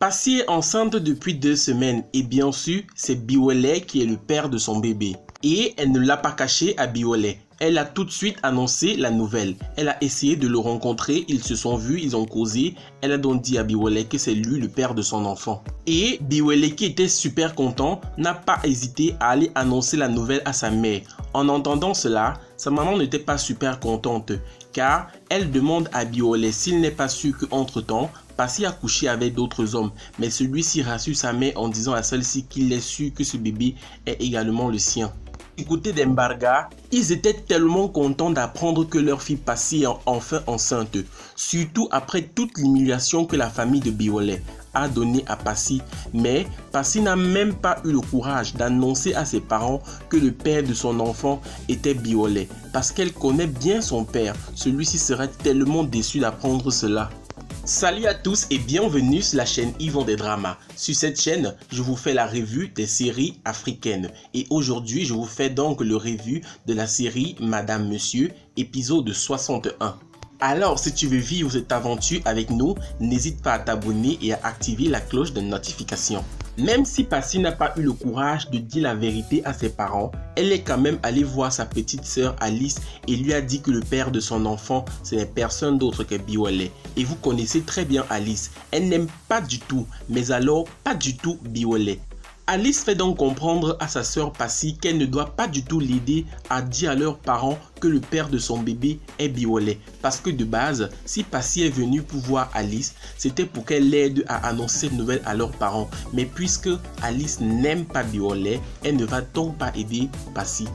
Passy est enceinte depuis 2 semaines et bien sûr, c'est Biwole qui est le père de son bébé. Et elle ne l'a pas caché à Biwole. Elle a tout de suite annoncé la nouvelle. Elle a essayé de le rencontrer, ils se sont vus, ils ont causé. Elle a donc dit à Biwole que c'est lui le père de son enfant. Et Biwole, qui était super content, n'a pas hésité à aller annoncer la nouvelle à sa mère. En entendant cela, sa maman n'était pas super contente car elle demande à Biwole s'il n'est pas sûr qu'entre-temps, Passy a couché avec d'autres hommes. Mais celui-ci rassure sa mère en disant à celle-ci qu'il est sûr que ce bébé est également le sien. Du côté d'Embarga, ils étaient tellement contents d'apprendre que leur fille Passy est enfin enceinte. Surtout après toute l'humiliation que la famille de Biwole a donnée à Passy. Mais Passy n'a même pas eu le courage d'annoncer à ses parents que le père de son enfant était Biwole. Parce qu'elle connaît bien son père. Celui-ci serait tellement déçu d'apprendre cela. Salut à tous et bienvenue sur la chaîne Yvon des Dramas. Sur cette chaîne, je vous fais la revue des séries africaines. Et aujourd'hui, je vous fais donc le revue de la série Madame Monsieur, épisode 61. Alors, si tu veux vivre cette aventure avec nous, n'hésite pas à t'abonner et à activer la cloche de notification. Même si Passy n'a pas eu le courage de dire la vérité à ses parents, elle est quand même allée voir sa petite sœur Alice et lui a dit que le père de son enfant, ce n'est personne d'autre que Biwole. Et vous connaissez très bien Alice, elle n'aime pas du tout, mais alors pas du tout Biwole. Alice fait donc comprendre à sa sœur Passy qu'elle ne doit pas du tout l'aider à dire à leurs parents que le père de son bébé est Biwole. Parce que de base, si Passy est venue pour voir Alice, c'était pour qu'elle l'aide à annoncer cette nouvelle à leurs parents. Mais puisque Alice n'aime pas Biwole, elle ne va donc pas aider Passy.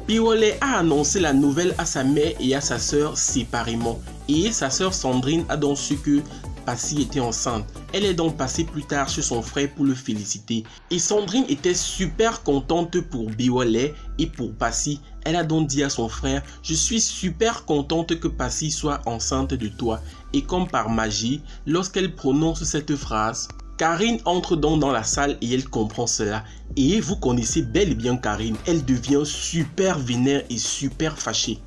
Biwole a annoncé la nouvelle à sa mère et à sa sœur séparément. Et sa sœur Sandrine a donc su que Passy était enceinte. Elle est donc passée plus tard chez son frère pour le féliciter. Et Sandrine était super contente pour Biwole et pour Passy. Elle a donc dit à son frère: je suis super contente que Passy soit enceinte de toi. Et comme par magie, lorsqu'elle prononce cette phrase, Karine entre donc dans la salle et elle comprend cela. Et vous connaissez bel et bien Karine. Elle devient super vénère et super fâchée.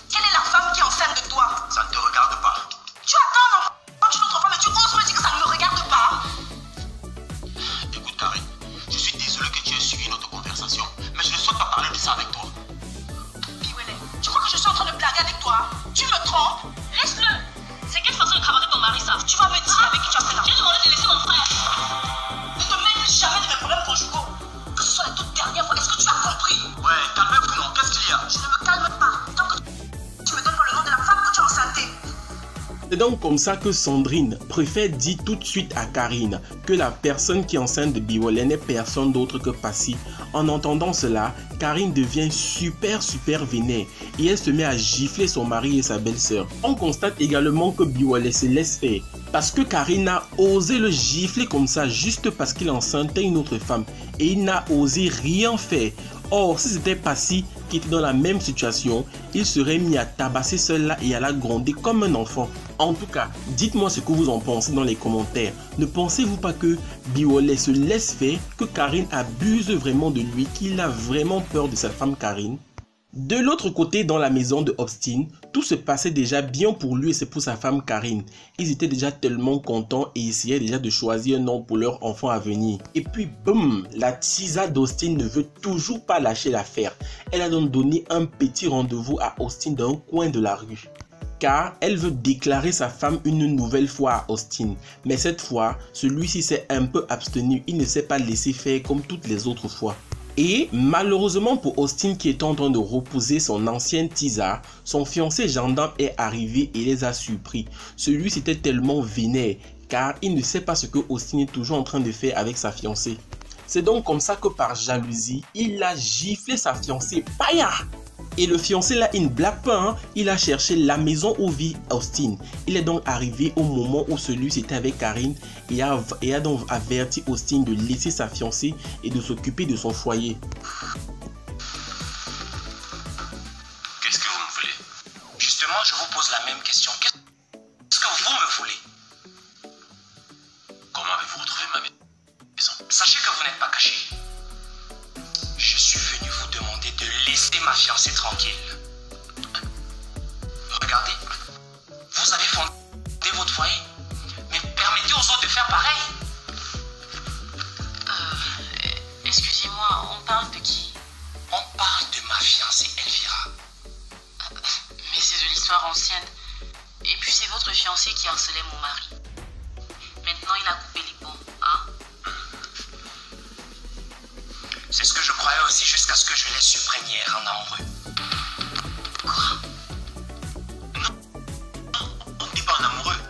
Quelle est la femme qui est enceinte de toi? Ça ne te regarde pas. Tu attends un enfant chez notre femme et tu oses me dire que ça ne me regarde pas? Écoute Karine, je suis désolé que tu aies suivi notre conversation, mais je ne souhaite pas parler de ça avec toi. Biwole, tu crois que je suis en train de blaguer avec toi? Tu me trompes? Laisse-le. C'est quelle façon de travailler ton mari ça? Tu vas me dire avec qui tu as fait la... J'ai demandé de laisser mon frère. Ne te mêle jamais de mes problèmes conjugaux. Que ce soit la toute dernière fois, est-ce que tu as compris? Ouais, calmez-vous non, qu'est-ce qu'il y a? Je ne me calme pas. Tant que tu me donnes pas le nom de la femme que tu as enceintée. C'est donc comme ça que Sandrine préfère dire tout de suite à Karine que la personne qui est enceinte de Biwole n'est personne d'autre que Passy. En entendant cela, Karine devient super vénère et elle se met à gifler son mari et sa belle-sœur. On constate également que Biwole se laisse faire parce que Karine a osé le gifler comme ça juste parce qu'il enceintait une autre femme et il n'a osé rien faire. Or, si c'était Passy qui était dans la même situation, il serait mis à tabasser celle-là et à la gronder comme un enfant. En tout cas, dites-moi ce que vous en pensez dans les commentaires. Ne pensez-vous pas que Biwole se laisse faire, que Karine abuse vraiment de lui, qu'il a vraiment peur de sa femme Karine? De l'autre côté, dans la maison de Austin, tout se passait déjà bien pour lui et c'est pour sa femme Karine. Ils étaient déjà tellement contents et essayaient déjà de choisir un nom pour leur enfant à venir. Et puis boum, la Tisa d'Austin ne veut toujours pas lâcher l'affaire. Elle a donc donné un petit rendez-vous à Austin dans un coin de la rue. Car elle veut déclarer sa femme une nouvelle fois à Austin. Mais cette fois, celui-ci s'est un peu abstenu. Il ne s'est pas laissé faire comme toutes les autres fois. Et malheureusement pour Austin qui est en train de reposer son ancienne Tisa, son fiancé gendarme est arrivé et les a surpris. Celui-ci était tellement vénère car il ne sait pas ce que Austin est toujours en train de faire avec sa fiancée. C'est donc comme ça que par jalousie, il a giflé sa fiancée. Paya! Et le fiancé là, il ne blague pas, hein? Il a cherché la maison où vit Austin. Il est donc arrivé au moment où celui-ci était avec Karine et a donc averti Austin de laisser sa fiancée et de s'occuper de son foyer. Qu'est-ce que vous me voulez? Justement, je vous pose la même question. Qu'est-ce que vous me voulez? Comment avez-vous retrouvé ma maison? Sachez que vous n'êtes pas caché. Je suis venu vous demander de laisser ma fiancée tranquille. Regardez, vous avez fondé votre foyer, mais permettez aux autres de faire faire pareil? Excusez-moi, on parle de qui? On parle de ma fiancée Elvira. Mais c'est de l'histoire ancienne. Et puis c'est votre fiancé qui harcelait mon mari. Maintenant il a coupé les ponts, hein? C'est ce que je croyais aussi jusqu'à ce que je l'ai su première en amoureux. Quoi? Non, on n'est pas en amoureux.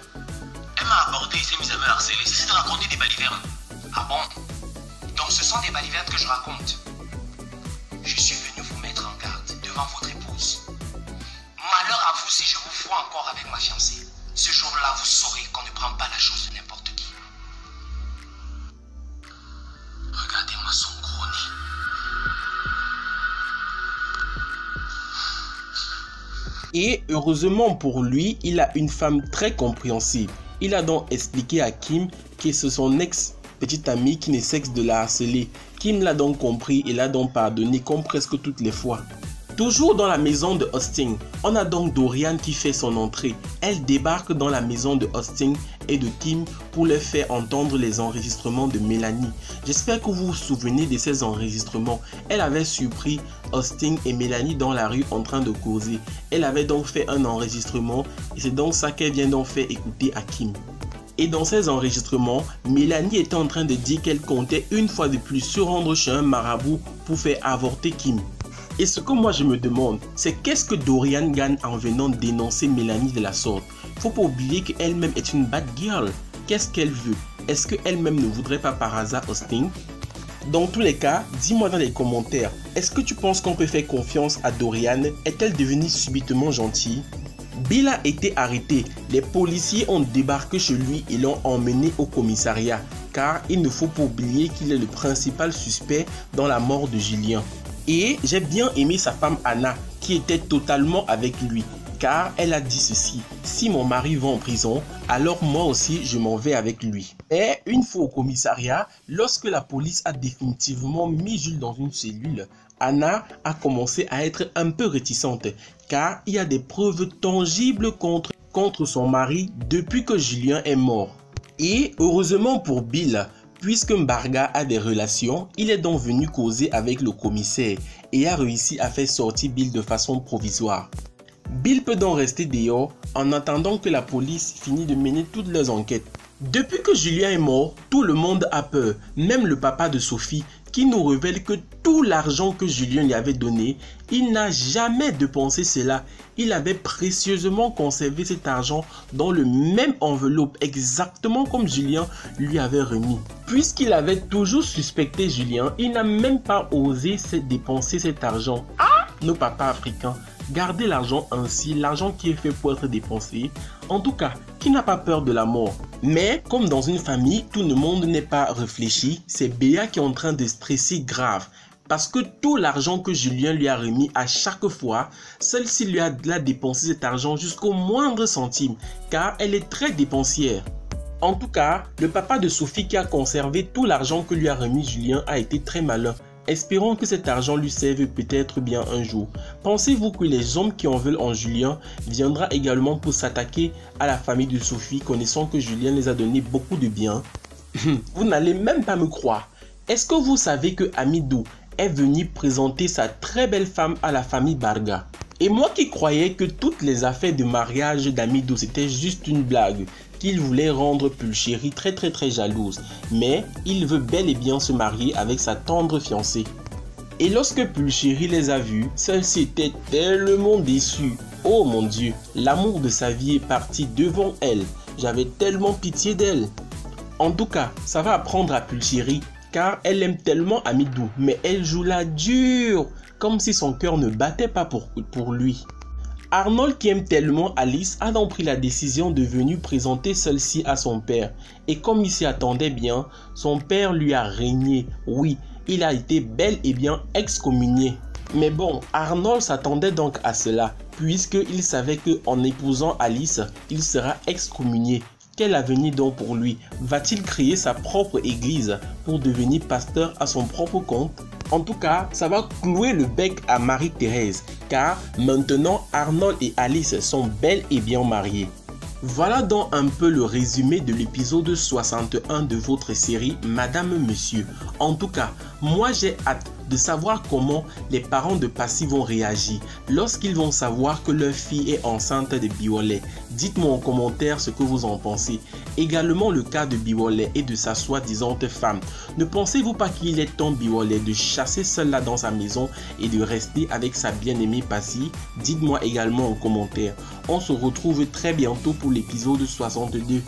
Elle m'a abordé et s'est mise à me harceler. C'est de raconter des balivernes. Ah bon? Donc ce sont des balivernes que je raconte. Je suis venu vous mettre en garde devant votre épouse. Malheur à vous si je vous vois encore avec ma fiancée. Ce jour-là, vous saurez qu'on ne prend pas la chose de n'importe qui. Regardez-moi son gros nez. Et heureusement pour lui, il a une femme très compréhensible. Il a donc expliqué à Kim que c'est son ex-petite amie qui ne cesse de la harceler. Kim l'a donc compris et l'a donc pardonné comme presque toutes les fois. Toujours dans la maison de Austin, on a donc Dorian qui fait son entrée. Elle débarque dans la maison de Austin et de Kim pour leur faire entendre les enregistrements de Mélanie. J'espère que vous vous souvenez de ces enregistrements. Elle avait surpris Austin et Mélanie dans la rue en train de causer. Elle avait donc fait un enregistrement et c'est donc ça qu'elle vient donc faire écouter à Kim. Et dans ces enregistrements, Mélanie était en train de dire qu'elle comptait une fois de plus se rendre chez un marabout pour faire avorter Kim. Et ce que moi je me demande, c'est qu'est-ce que Dorian gagne en venant dénoncer Mélanie de la sorte? Faut pas oublier qu'elle-même est une bad girl. Qu'est-ce qu'elle veut? Est-ce qu'elle-même ne voudrait pas par hasard Austin? Dans tous les cas, dis-moi dans les commentaires, est-ce que tu penses qu'on peut faire confiance à Dorian? Est-elle devenue subitement gentille? Bill a été arrêté. Les policiers ont débarqué chez lui et l'ont emmené au commissariat. Car il ne faut pas oublier qu'il est le principal suspect dans la mort de Julien. Et j'ai bien aimé sa femme Anna qui était totalement avec lui. Car elle a dit ceci: si mon mari va en prison, alors moi aussi je m'en vais avec lui. Et une fois au commissariat, lorsque la police a définitivement mis Jules dans une cellule, Anna a commencé à être un peu réticente car il y a des preuves tangibles contre son mari depuis que Julien est mort. Et heureusement pour Bill, puisque Mbarga a des relations, il est donc venu causer avec le commissaire et a réussi à faire sortir Bill de façon provisoire. Bill peut donc rester dehors en attendant que la police finisse de mener toutes leurs enquêtes. Depuis que Julien est mort, tout le monde a peur, même le papa de Sophie qui nous révèle que tout l'argent que Julien lui avait donné, il n'a jamais dépensé cela. Il avait précieusement conservé cet argent dans le même enveloppe, exactement comme Julien lui avait remis. Puisqu'il avait toujours suspecté Julien, il n'a même pas osé dépenser cet argent. Ah, nos papas africains, gardez l'argent ainsi, l'argent qui est fait pour être dépensé. En tout cas, qui n'a pas peur de la mort? Mais comme dans une famille, tout le monde n'est pas réfléchi, c'est Béa qui est en train de stresser grave. Parce que tout l'argent que Julien lui a remis à chaque fois, celle-ci lui a dépensé cet argent jusqu'au moindre centime, car elle est très dépensière. En tout cas, le papa de Sophie qui a conservé tout l'argent que lui a remis Julien a été très malin. Espérons que cet argent lui serve peut-être bien un jour. Pensez-vous que les hommes qui en veulent en Julien viendra également pour s'attaquer à la famille de Sophie, connaissant que Julien les a donné beaucoup de bien? Vous n'allez même pas me croire. Est-ce que vous savez que Amidou est venu présenter sa très belle femme à la famille Barga? Et moi qui croyais que toutes les affaires de mariage d'Amidou c'était juste une blague, qu'il voulait rendre Pulchérie très jalouse, mais il veut bel et bien se marier avec sa tendre fiancée. Et lorsque Pulchérie les a vus, celle-ci était tellement déçue. Oh mon Dieu, l'amour de sa vie est parti devant elle. J'avais tellement pitié d'elle. En tout cas, ça va apprendre à Pulchérie car elle aime tellement Amidou, mais elle joue la dure, comme si son cœur ne battait pas pour lui. Arnold qui aime tellement Alice a donc pris la décision de venir présenter celle-ci à son père. Et comme il s'y attendait bien, son père lui a régné. Oui, il a été bel et bien excommunié. Mais bon, Arnold s'attendait donc à cela, puisqu'il savait qu'en épousant Alice, il sera excommunié. Quel avenir donc pour lui? Va-t-il créer sa propre église pour devenir pasteur à son propre compte? En tout cas, ça va clouer le bec à Marie-Thérèse, car maintenant Arnold et Alice sont bel et bien mariés. Voilà donc un peu le résumé de l'épisode 61 de votre série Madame Monsieur. En tout cas, moi j'ai hâte de savoir comment les parents de Passy vont réagir lorsqu'ils vont savoir que leur fille est enceinte de Biwole. Dites-moi en commentaire ce que vous en pensez. Également le cas de Biwole et de sa soi-disant femme. Ne pensez-vous pas qu'il est temps Biwole de chasser celle-là dans sa maison et de rester avec sa bien-aimée Passy? Dites-moi également en commentaire. On se retrouve très bientôt pour l'épisode 62.